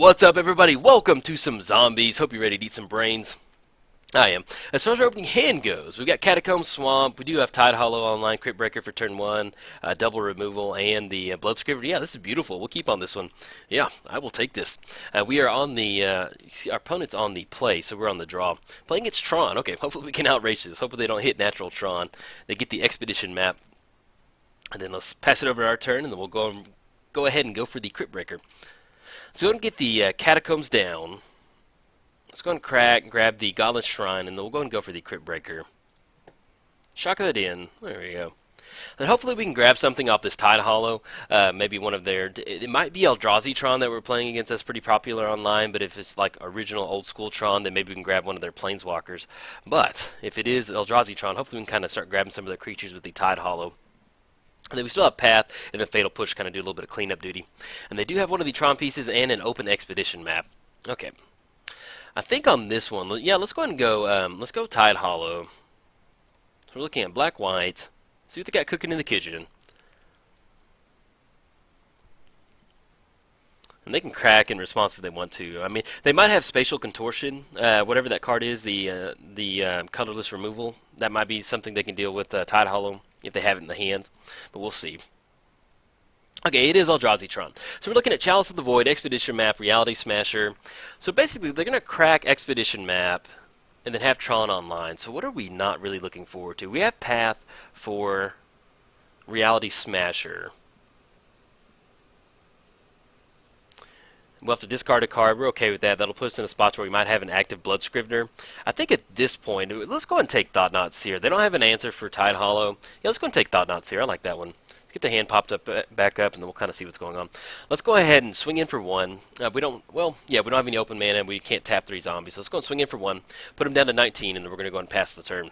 What's up, everybody? Welcome to some zombies. Hope you're ready to eat some brains. I am. As far as our opening hand goes, we've got Catacombs, Swamp. We do have Tidehollow online, Cryptbreaker for turn 1, double removal, and the Blood Scrivener. Yeah, this is beautiful. We'll keep on this one. Yeah, I will take this. We are on the, our opponent's on the play, so we're on the draw. Playing its Tron. Okay, hopefully we can outrage this. Hopefully they don't hit natural Tron. They get the Expedition map. And then let's pass it over to our turn, and then we'll go ahead and go for the Cryptbreaker. So go ahead and get the Catacombs down. Let's go ahead and crack and grab the Godless Shrine, and then we'll go ahead and go for the Cryptbreaker. Shock that in. There we go. And hopefully we can grab something off this Tidehollow. Maybe one of their... It might be Eldrazi Tron that we're playing against. That's pretty popular online, but if it's like original old school Tron, then maybe we can grab one of their Planeswalkers. But if it is Eldrazi Tron, hopefully we can kind of start grabbing some of the creatures with the Tidehollow. And then we still have Path, and then Fatal Push kind of do a little bit of cleanup duty. And they do have one of the Tron pieces and an open Expedition map. Okay. I think on this one, yeah, let's go ahead and go, let's go Tidehollow. So we're looking at black-white. See what they got cooking in the kitchen. And they can crack in response if they want to. I mean, they might have Spatial Contortion, whatever that card is, the colorless removal. That might be something they can deal with Tidehollow if they have it in the hand, but we'll see. Okay, it is Eldrazi Tron. So we're looking at Chalice of the Void, Expedition Map, Reality Smasher. So basically, they're going to crack Expedition Map and then have Tron online. So what are we not really looking forward to? We have Path for Reality Smasher. We'll have to discard a card. We're okay with that. That'll put us in a spot where we might have an active Blood Scrivener. I think at this point, let's go ahead and take Thought-Knot Seer. They don't have an answer for Tidehollow. Yeah, let's go ahead and take Thought-Knot Seer. I like that one. Get the hand popped up, back up, and then we'll kind of see what's going on. Let's go ahead and swing in for 1. We don't have any open mana, and we can't tap 3 zombies. So let's go and swing in for 1, put them down to 19, and then we're going to go and pass the turn.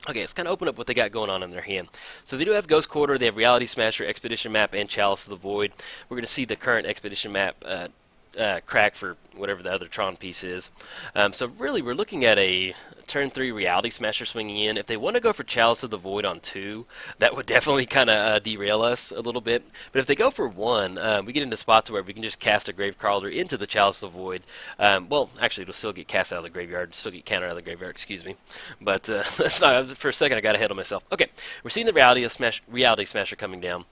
Okay, let's kind of open up what they got going on in their hand. So they do have Ghost Quarter, they have Reality Smasher, Expedition Map, and Chalice of the Void. We're going to see the current Expedition Map crack for whatever the other Tron piece is. So really, we're looking at a turn 3 Reality Smasher swinging in. If they want to go for Chalice of the Void on 2, that would definitely kind of derail us a little bit. But if they go for 1, we get into spots where we can just cast a Gravecrawler into the Chalice of the Void. Well, actually, it'll still get cast out of the graveyard, still get countered out of the graveyard, excuse me. But that's not, for a second, I got ahead of myself. Okay, we're seeing the Reality Smasher coming down.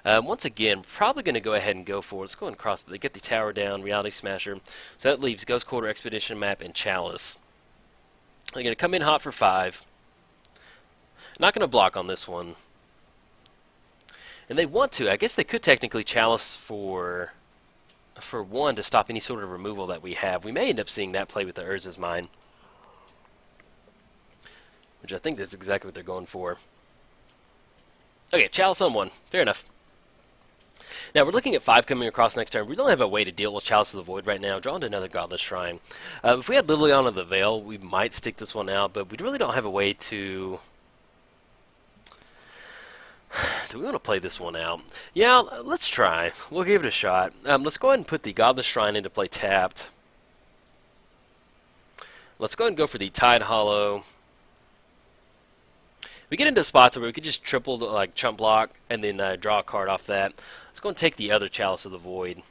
Once again, probably going to go ahead and go for it. Let's go and cross. They get the tower down, Reality Smasher. So that leaves Ghost Quarter, Expedition Map, and Chalice. They're going to come in hot for 5. Not going to block on this one. And they want to. I guess they could technically Chalice for 1 to stop any sort of removal that we have. We may end up seeing that play with the Urza's Mine. Which I think that's exactly what they're going for. Okay, Chalice on 1. Fair enough. Now, we're looking at 5 coming across next turn. We don't have a way to deal with Chalice of the Void right now. Draw into another Godless Shrine. If we had Liliana the Veil, we might stick this one out, but we really don't have a way to... Do we want to play this one out? Yeah, let's try. We'll give it a shot. Let's go ahead and put the Godless Shrine into play tapped. Let's go ahead and go for the Tidehollow. We get into spots where we could just triple, like, chump block, and then draw a card off that. Let's go and take the other Chalice of the Void.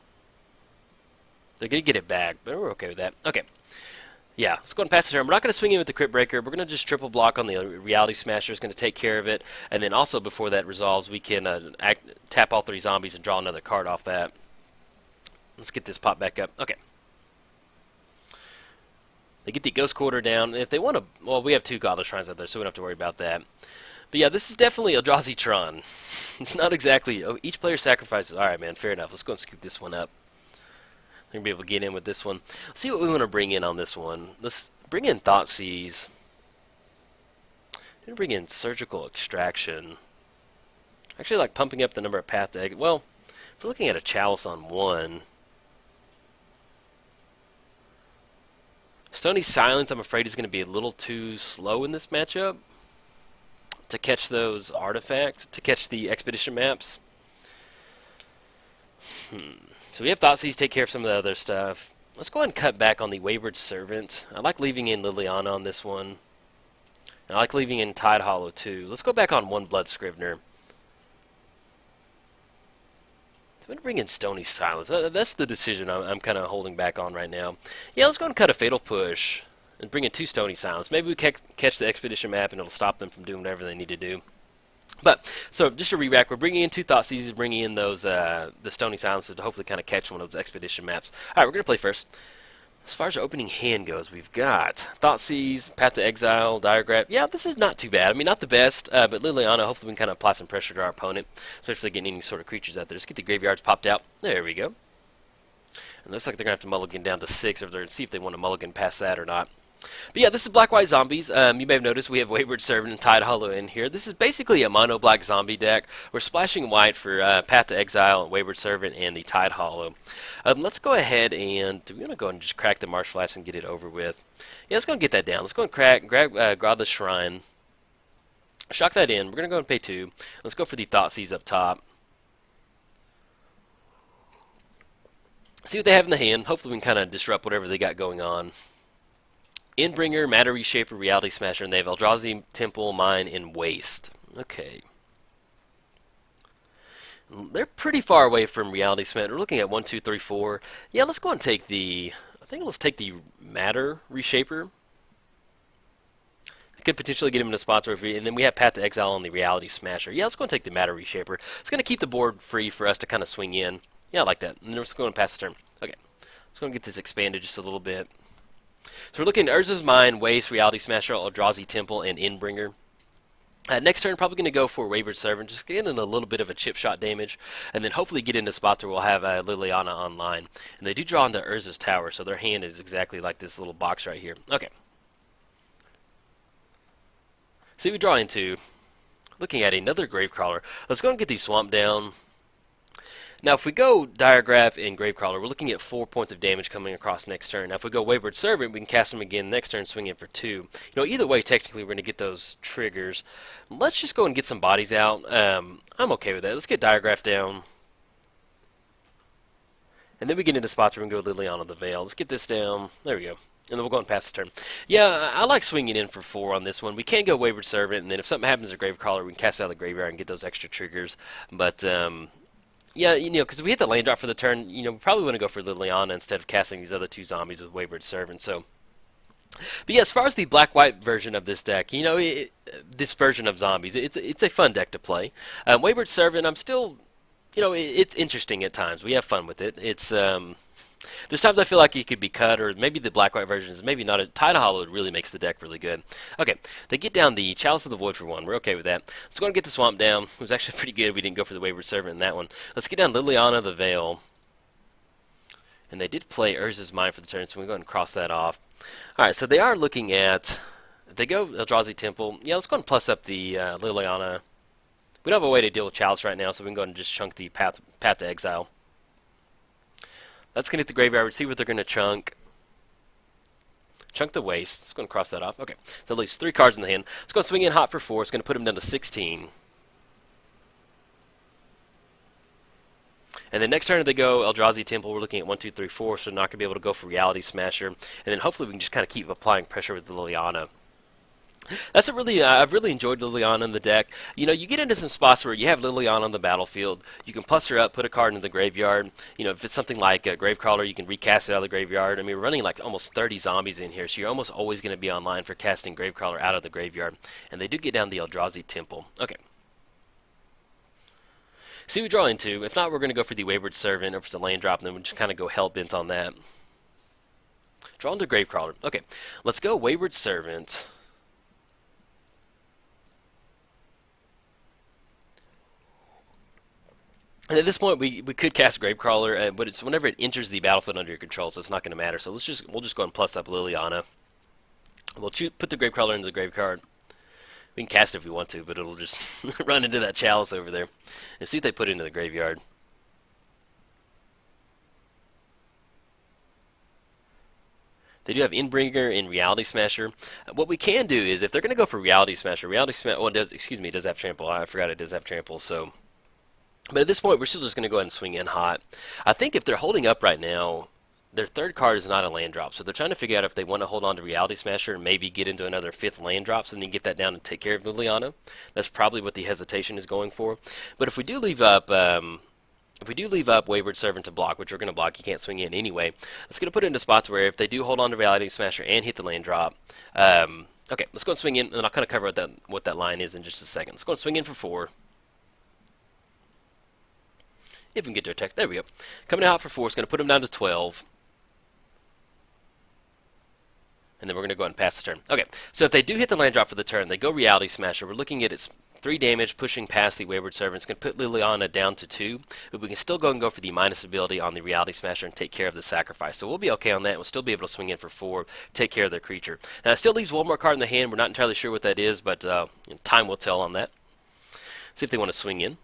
They're going to get it back, but we're okay with that. Okay. Yeah, let's go and pass the turn. We're not going to swing in with the Cryptbreaker. We're going to just triple block on the Reality Smasher. It's going to take care of it. And then also, before that resolves, we can tap all 3 zombies and draw another card off that. Let's get this pop back up. Okay. They get the Ghost Quarter down. If they want to... Well, we have 2 Godless Shrines out there, so we don't have to worry about that. But yeah, this is definitely Eldrazi Tron. It's not exactly... Oh, each player sacrifices... Alright, man, fair enough. Let's go and scoop this one up. We're going to be able to get in with this one. Let's see what we want to bring in on this one. Let's bring in Thoughtseize. We're going to bring in Surgical Extraction. Actually, like pumping up the number of Path to Exile. Well, if we're looking at a Chalice on 1... Stony Silence, I'm afraid, is going to be a little too slow in this matchup to catch those artifacts, to catch the Expedition maps. So we have Thoughtseize take care of some of the other stuff. Let's go ahead and cut back on the Wayward Servant. I like leaving in Liliana on this one. And I like leaving in Tidehollow too. Let's go back on 1 Blood Scrivener. I'm going to bring in Stony Silence. That's the decision I'm kind of holding back on right now. Yeah, let's go and cut a Fatal Push and bring in 2 Stony Silence. Maybe we catch the Expedition map and it'll stop them from doing whatever they need to do. But, so just to re-rack, we're bringing in 2 Thoughtseizes, bringing in those the Stony Silences to hopefully kind of catch one of those Expedition maps. Alright, we're going to play first. As far as our opening hand goes, we've got Thoughtseize, Path to Exile, Diregraf. Yeah, this is not too bad. I mean, not the best, but Liliana, hopefully we can kind of apply some pressure to our opponent, especially if they're getting any sort of creatures out there. Just get the graveyards popped out. There we go. And it looks like they're going to have to mulligan down to 6 or they're see if they want to mulligan past that or not. But yeah, this is Black-White Zombies. You may have noticed we have Wayward Servant and Tidehollow in here. This is basically a mono-black zombie deck. We're splashing white for Path to Exile, and Wayward Servant, and the Tidehollow. Let's go ahead and we're going to go and just crack the Marsh Flats and get it over with. Yeah, let's go and get that down. Let's go and grab Godless Shrine. Shock that in. We're going to go and pay 2. Let's go for the Thoughtseize up top. See what they have in the hand. Hopefully we can kind of disrupt whatever they got going on. Endbringer, Matter Reshaper, Reality Smasher, and they have Eldrazi, Temple, Mine, and Waste. Okay. They're pretty far away from Reality Smasher. We're looking at 1, 2, 3, 4. Yeah, let's go and take the... I think let's take the Matter Reshaper. Could potentially get him in a spot where and then we have Path to Exile on the Reality Smasher. Yeah, let's go and take the Matter Reshaper. It's going to keep the board free for us to kind of swing in. Yeah, I like that. And then we're just going to pass the turn. Okay. Let's go and get this expanded just a little bit. So we're looking at Urza's Mine, Waste, Reality Smasher, Eldrazi Temple, and Endbringer. Next turn, probably going to go for Wayward Servant, just get in a little bit of a chip shot damage, and then hopefully get into spots where we'll have Liliana online. And they do draw into Urza's Tower, so their hand is exactly like this little box right here. Okay. See, we draw into, looking at another Gravecrawler. Let's go and get the Swamp down. Now, if we go Diregraf and Gravecrawler, we're looking at 4 points of damage coming across next turn. Now, if we go Wayward Servant, we can cast them again next turn, swing in for 2. You know, either way, technically, we're going to get those triggers. Let's just go and get some bodies out. I'm okay with that. Let's get Diregraf down. And then we get into spots where we can go Liliana the Veil. Let's get this down. There we go. And then we'll go and pass the turn. Yeah, I like swinging in for 4 on this one. We can go Wayward Servant, and then if something happens to Gravecrawler, we can cast it out of the graveyard and get those extra triggers. But, yeah, you know, because if we hit the land drop for the turn, you know, we probably want to go for Liliana instead of casting these other 2 zombies with Wayward Servant. So, but yeah, as far as the black-white version of this deck, you know, this version of zombies, it's a fun deck to play. Wayward Servant, I'm still, you know, it's interesting at times. We have fun with it. It's there's times I feel like it could be cut, or maybe the black-white version is maybe not. Tidehollow really makes the deck really good. Okay, they get down the Chalice of the Void for 1. We're okay with that. Let's go and get the Swamp down. It was actually pretty good. We didn't go for the Wayward Servant in that one. Let's get down Liliana the Veil. And they did play Urza's Mine for the turn, so we're going to cross that off. Alright, so they are looking at... They go Eldrazi Temple. Yeah, let's go and plus up the Liliana. We don't have a way to deal with Chalice right now, so we can go and just chunk the Path to Exile. Let's get the graveyard, see what they're going to chunk. Chunk the Waste. Let's go and cross that off. Okay, so at least 3 cards in the hand. Let's go and swing in hot for 4. It's going to put them down to 16. And then next turn they go Eldrazi Temple. We're looking at 1, 2, 3, 4, so they're not going to be able to go for Reality Smasher. And then hopefully we can just kind of keep applying pressure with the Liliana. That's I've really enjoyed Liliana in the deck. You know, you get into some spots where you have Liliana on the battlefield. You can plus her up, put a card into the graveyard. You know, if it's something like Gravecrawler, you can recast it out of the graveyard. I mean, we're running like almost 30 zombies in here, so you're almost always going to be online for casting Gravecrawler out of the graveyard. And they do get down the Eldrazi Temple. Okay. See what we draw into. If not, we're going to go for the Wayward Servant, or if it's a land drop, and then we'll just kind of go hell-bent on that. Draw into Gravecrawler. Okay, let's go Wayward Servant. And at this point, we could cast Gravecrawler, but it's whenever it enters the battlefield under your control, so it's not going to matter. So we'll just go and plus up Liliana. We'll put the Gravecrawler into the grave card. We can cast it if we want to, but it'll just run into that Chalice over there. And see what they put into the graveyard. They do have Endbringer and Reality Smasher. What we can do is, if they're going to go for Reality Smasher, well, it does have Trample. I forgot it does have Trample, so... But at this point, we're still just going to go ahead and swing in hot. I think if they're holding up right now, their 3rd card is not a land drop. So they're trying to figure out if they want to hold on to Reality Smasher and maybe get into another 5th land drop so then get that down and take care of Liliana. That's probably what the hesitation is going for. But if we do leave up If we do leave up Wayward Servant to block, which we're going to block, you can't swing in anyway, it's going to put it into spots where if they do hold on to Reality Smasher and hit the land drop, okay, let's go and swing in, and I'll kind of cover what that line is in just a second. Let's go and swing in for 4. If we can get to a text, there we go. Coming out for 4, it's going to put him down to 12. And then we're going to go ahead and pass the turn. Okay, so if they do hit the land drop for the turn, they go Reality Smasher. We're looking at its 3 damage, pushing past the Wayward Servant. It's going to put Liliana down to 2, but we can still go and go for the minus ability on the Reality Smasher and take care of the sacrifice. So we'll be okay on that. We'll still be able to swing in for 4, take care of their creature. Now, it still leaves one more card in the hand. We're not entirely sure what that is, but time will tell on that. See if they want to swing in.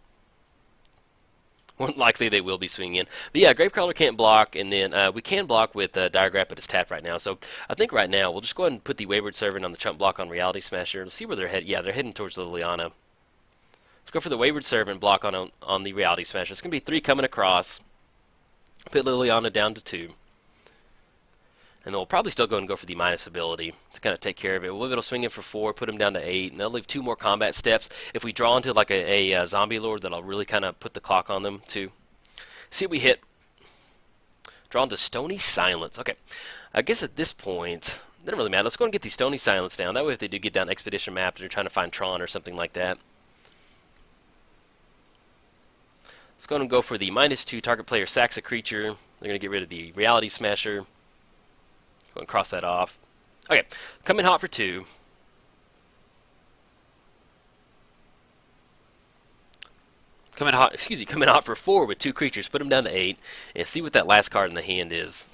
More likely they will be swinging in. But yeah, Gravecrawler can't block, and then we can block with Diregraf, but it's tapped right now. So I think right now we'll just go ahead and put the Wayward Servant on the chump block on Reality Smasher. Let's see where they're headed. Yeah, they're heading towards Liliana. Let's go for the Wayward Servant block on the Reality Smasher. It's going to be 3 coming across. Put Liliana down to 2. And then we'll probably still go and go for the minus ability to kind of take care of it. We'll be able to swing in for 4, put him down to 8, and they'll leave 2 more combat steps. If we draw into like a zombie lord, that'll really kind of put the clock on them too. See what we hit. Draw into Stony Silence. Okay, I guess at this point, it doesn't really matter. Let's go and get the Stony Silence down. That way if they do get down Expedition map, they're trying to find Tron or something like that. Let's go and go for the -2. Target player sacks a creature. They're going to get rid of the Reality Smasher. Go and cross that off. Okay, come in hot for 2. Come in hot for 4 with 2 creatures. Put them down to 8, and see what that last card in the hand is.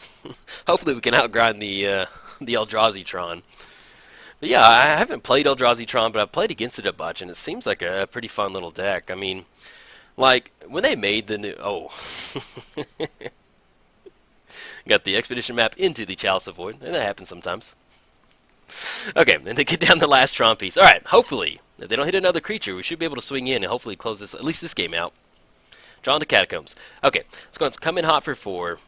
Hopefully we can outgrind the Eldrazi Tron. But yeah, I haven't played Eldrazi Tron, but I've played against it a bunch, and it seems like a pretty fun little deck. I mean, like when they made the new got the Expedition map into the Chalice of Void, and that happens sometimes. Okay, and they get down the last Tron piece. Alright, hopefully, if they don't hit another creature, we should be able to swing in and hopefully close this, at least this game out. Draw into Catacombs. Okay, let's go and come in hot for 4.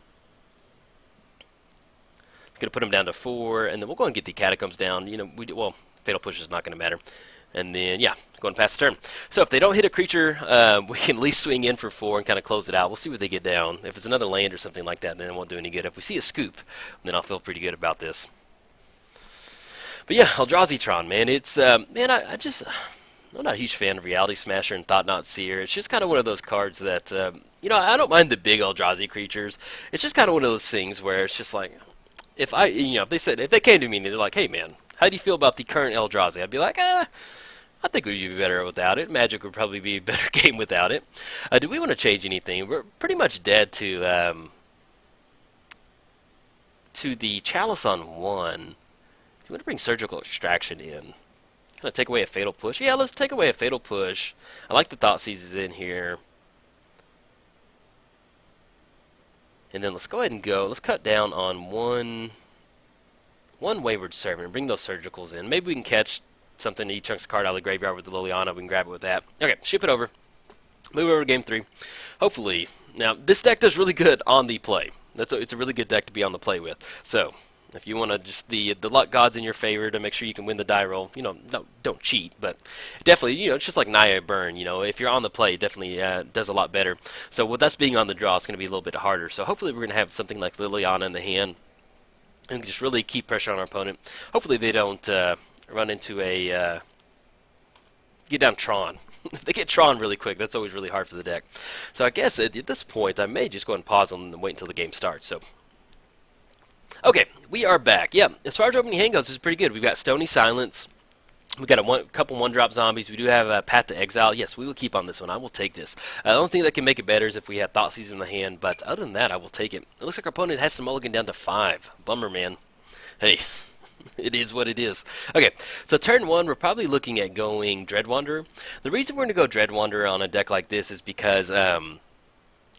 Gonna put them down to 4, and then we'll go and get the Catacombs down. You know, well, Fatal Push is not going to matter. And then, yeah, go and pass the turn. So if they don't hit a creature, we can at least swing in for 4 and kind of close it out. We'll see what they get down. If it's another land or something like that, then it won't do any good. If we see a scoop, then I'll feel pretty good about this. But yeah, Eldrazi Tron, man. It's, man, I'm not a huge fan of Reality Smasher and Thoughtseer. It's just kind of one of those cards that, you know, I don't mind the big Eldrazi creatures. It's just kind of one of those things where it's just like, if they came to me and they're like, hey, man, how do you feel about the current Eldrazi? I'd be like, I think we'd be better without it. Magic would probably be a better game without it. Do we want to change anything? We're pretty much dead to the Chalice on 1. Do you want to bring Surgical Extraction in? Gonna take away a Fatal Push? Yeah, let's take away a Fatal Push. I like the Thoughtseize in here. And then let's go ahead and go. Let's cut down on one Wayward Servant and bring those Surgicals in. Maybe we can catch something to eat chunks of card out of the graveyard with the Liliana. We can grab it with that. Okay, ship it over. Move over to game 3. Hopefully. Now, this deck does really good on the play. It's a really good deck to be on the play with. So, if you want to just the luck gods in your favor to make sure you can win the die roll, you know, no, don't cheat, but definitely, you know, it's just like Naya Burn, you know, if you're on the play, it definitely does a lot better. So with us being on the draw, it's going to be a little bit harder. So hopefully we're going to have something like Liliana in the hand and just really keep pressure on our opponent. Hopefully they don't run into a get down Tron. If they get Tron really quick, that's always really hard for the deck. So I guess at this point, I may just go ahead and pause and wait until the game starts. So. Okay, we are back. Yeah, as far as opening hand goes, it's pretty good. We've got Stony Silence. We've got a couple one-drop zombies. We do have Path to Exile. Yes, we will keep on this one. I will take this. The only thing that can make it better is if we have Thoughtseize in the hand, but other than that, I will take it. It looks like our opponent has some mulligan down to 5. Bummer, man. Hey, it is what it is. Okay, so turn 1, we're probably looking at going Dreadwanderer. The reason we're going to go Dreadwanderer on a deck like this is because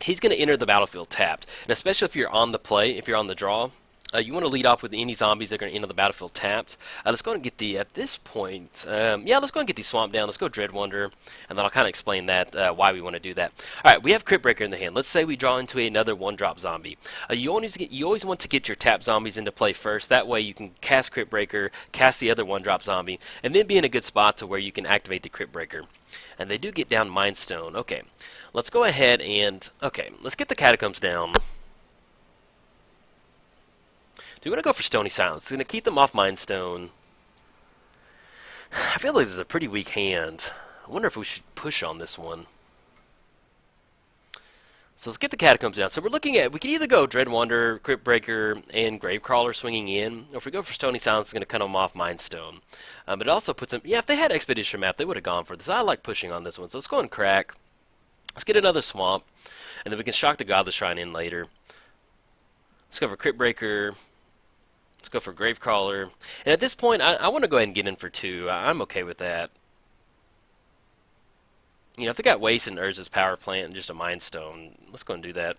he's going to enter the battlefield tapped, and especially if you're on the play, if you're on the draw, You want to lead off with any zombies that are going to enter the battlefield tapped. Let's go and get the, at this point, yeah, let's go and get the swamp down. Let's go Dreadwonder, and then I'll kind of explain that, why we want to do that. Alright, we have Cryptbreaker in the hand. Let's say we draw into another one-drop zombie. You always want to get your tap zombies into play first. That way you can cast Cryptbreaker, cast the other one-drop zombie, and then be in a good spot to where you can activate the Cryptbreaker. And they do get down Mind Stone. Okay, let's go ahead and, okay, let's get the Catacombs down. Do we want to go for Stony Silence? It's going to keep them off Mind Stone. I feel like this is a pretty weak hand. I wonder if we should push on this one. So let's get the Catacombs down. So we're looking at, we can either go Dreadwonder, Cryptbreaker, and Gravecrawler swinging in, or if we go for Stony Silence, it's going to cut them off Mind Stone. But it also puts them, yeah, if they had Expedition Map, they would have gone for this. I like pushing on this one. So let's go and crack. Let's get another Swamp, and then we can shock the Godless Shrine in later. Let's go for Cryptbreaker. Let's go for Gravecrawler. And at this point, I want to go ahead and get in for 2. I'm okay with that. You know, if they got Waste and Urza's Power Plant and just a Mind Stone, let's go and do that.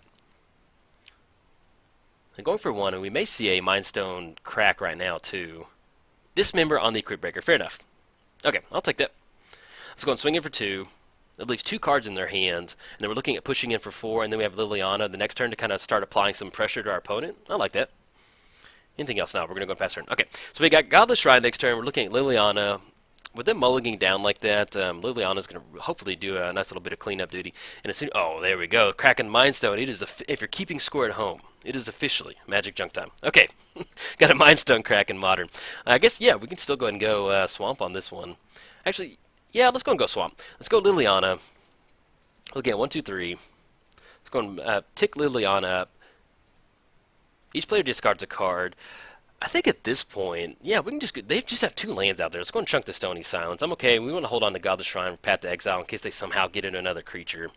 And going for 1, and we may see a Mind Stone crack right now, too. Dismember on the Cryptbreaker. Fair enough. Okay, I'll take that. Let's go and swing in for 2. That leaves 2 cards in their hand. And then we're looking at pushing in for 4, and then we have Liliana the next turn to kind of start applying some pressure to our opponent. I like that. Anything else? No, we're going to go past turn. Okay, so we got Godless Shrine next turn. We're looking at Liliana. With them mulliganing down like that, Liliana's going to hopefully do a nice little bit of cleanup duty. And as soon, oh, there we go. Kraken Mind Stone. It is, if you're keeping score at home, it is officially Magic Junk time. Okay, got a Mind Stone crack in Modern. I guess, yeah, we can still go ahead and go Swamp on this one. Actually, yeah, let's go and go Swamp. Let's go Liliana. Again, 1, 2, 3. Let's go and tick Liliana up. Each player discards a card. I think at this point, yeah, we can just, they just have 2 lands out there. Let's go and chunk the Stony Silence. I'm okay. We want to hold on to Godless Shrine, Path to Exile in case they somehow get into another creature.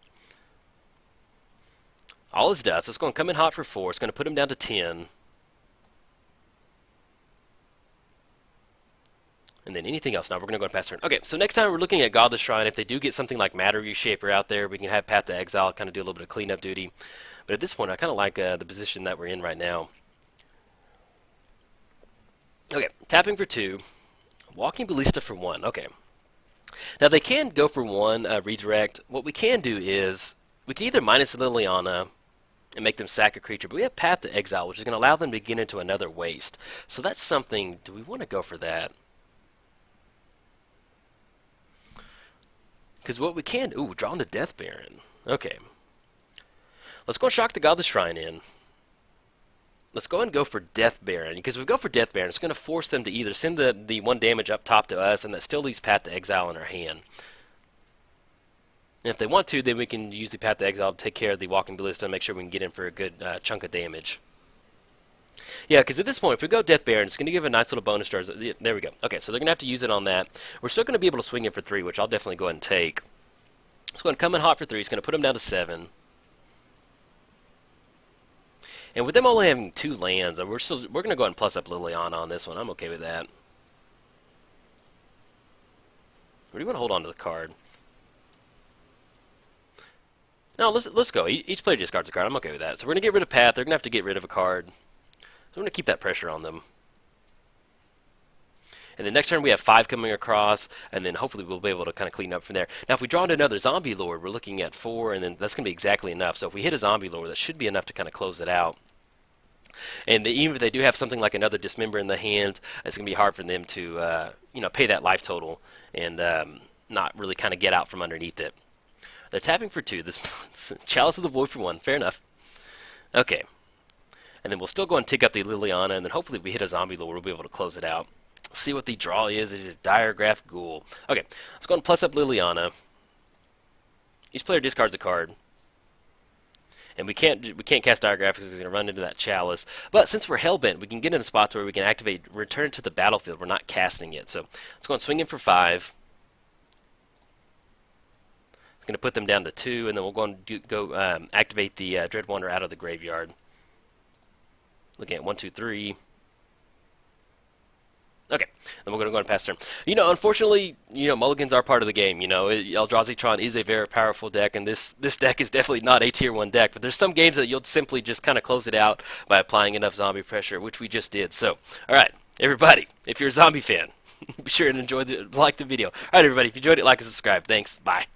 All is dust. Let's go and come in hot for 4. It's going to put him down to 10. And then anything else? Now we're going to go past turn. Okay, so next time we're looking at Godless Shrine. If they do get something like Matter Reshaper out there, we can have Path to Exile, kind of do a little bit of cleanup duty. But at this point, I kind of like the position that we're in right now. Okay, tapping for 2. Walking Ballista for 1. Okay. Now they can go for 1 redirect. What we can do is, we can either minus Liliana and make them sack a creature, but we have Path to Exile, which is going to allow them to get into another waste. So that's something, do we want to go for that? Because what we can, ooh, draw into Death Baron. Okay. Let's go and shock the Godless Shrine in. Let's go and go for Death Baron, because if we go for Death Baron, it's going to force them to either send the 1 damage up top to us, and that still leaves Path to Exile in our hand. And if they want to, then we can use the Path to Exile to take care of the Walking Ballista and make sure we can get in for a good chunk of damage. Yeah, because at this point, if we go Death Baron, it's going to give a nice little bonus to ours. There we go. Okay, so they're going to have to use it on that. We're still going to be able to swing in for 3, which I'll definitely go ahead and take. Let's go ahead and come in hot for 3. It's going to put them down to 7. And with them only having 2 lands, we're going to go ahead and plus up Liliana on this one. I'm okay with that. Or do you want to hold on to the card? No, let's go. Each player discards a card. I'm okay with that. So we're going to get rid of Path. They're going to have to get rid of a card. So we're going to keep that pressure on them. And then next turn we have 5 coming across, and then hopefully we'll be able to kind of clean up from there. Now if we draw into another Zombie Lord, we're looking at 4, and then that's going to be exactly enough. So if we hit a Zombie Lord, that should be enough to kind of close it out. And even if they do have something like another Dismember in the hand, it's going to be hard for them to pay that life total and not really kind of get out from underneath it. They're tapping for 2. This Chalice of the Void for 1. Fair enough. Okay. And then we'll still go and tick up the Liliana, and then hopefully if we hit a Zombie Lord, we'll be able to close it out. See what the draw is. It is Diregraf Ghoul. Okay, let's go and plus up Liliana. Each player discards a card. And we can't cast Diregraf because it's going to run into that Chalice. But since we're Hellbent, we can get in a spot where we can activate Return to the Battlefield. We're not casting it. So let's go and swing in for 5. It's going to put them down to 2, and then we'll go and activate the Dreadwonder out of the graveyard. Looking at 1, 2, 3. Okay, then we're going to go and pass turn. You know, unfortunately, you know, mulligans are part of the game. You know, Eldrazi Tron is a very powerful deck, and this deck is definitely not a tier 1 deck. But there's some games that you'll simply just kind of close it out by applying enough zombie pressure, which we just did. So, all right, everybody, if you're a zombie fan, be sure and like the video. All right, everybody, if you enjoyed it, like and subscribe. Thanks. Bye.